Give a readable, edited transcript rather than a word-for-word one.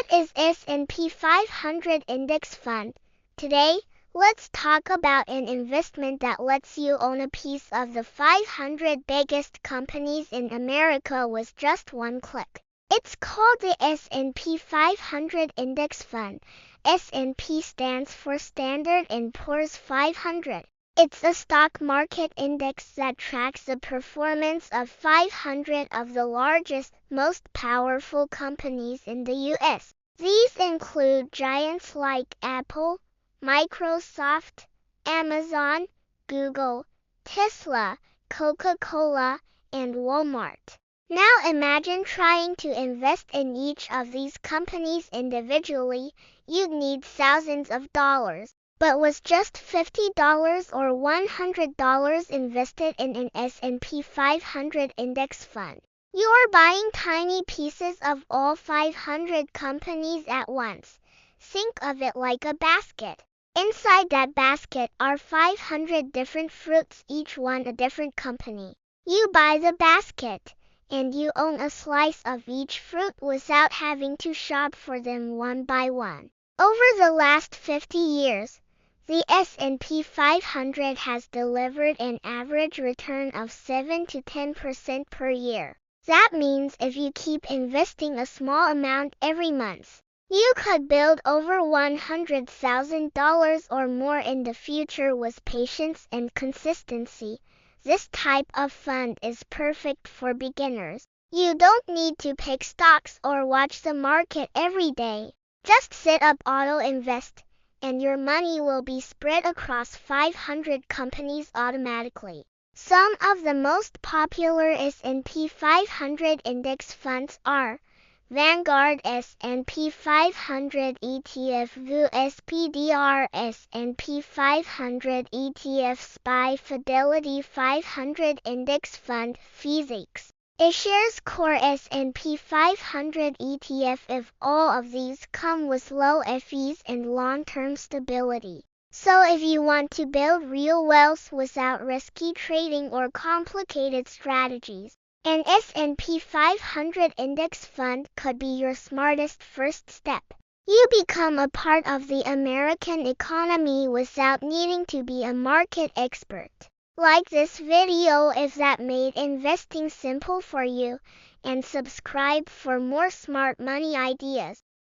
What is S&P 500 Index Fund? Today, let's talk about an investment that lets you own a piece of the 500 biggest companies in America with just one click. It's called the S&P 500 Index Fund. S&P stands for Standard & Poor's 500. It's a stock market index that tracks the performance of 500 of the largest, most powerful companies in the U.S. These include giants like Apple, Microsoft, Amazon, Google, Tesla, Coca-Cola, and Walmart. Now imagine trying to invest in each of these companies individually. You'd need thousands of dollars. But with just $50 or $100 invested in an S&P 500 index fund, you are buying tiny pieces of all 500 companies at once. Think of it like a basket. Inside that basket are 500 different fruits, each one a different company. You buy the basket, and you own a slice of each fruit without having to shop for them one by one. Over the last 50 years, the S&P 500 has delivered an average return of 7 to 10% per year. That means if you keep investing a small amount every month, you could build over $100,000 or more in the future with patience and consistency. This type of fund is perfect for beginners. You don't need to pick stocks or watch the market every day. Just set up auto invest, and your money will be spread across 500 companies automatically. Some of the most popular S&P 500 index funds are Vanguard S&P 500 ETF, VU SPDR S&P 500 ETF, SPY Fidelity 500 Index Fund, FXAIX. iShares Core S&P 500 ETF. If all of these come with low fees and long-term stability. So if you want to build real wealth without risky trading or complicated strategies, an S&P 500 index fund could be your smartest first step. You become a part of the American economy without needing to be a market expert. Like this video if that made investing simple for you, and subscribe for more smart money ideas.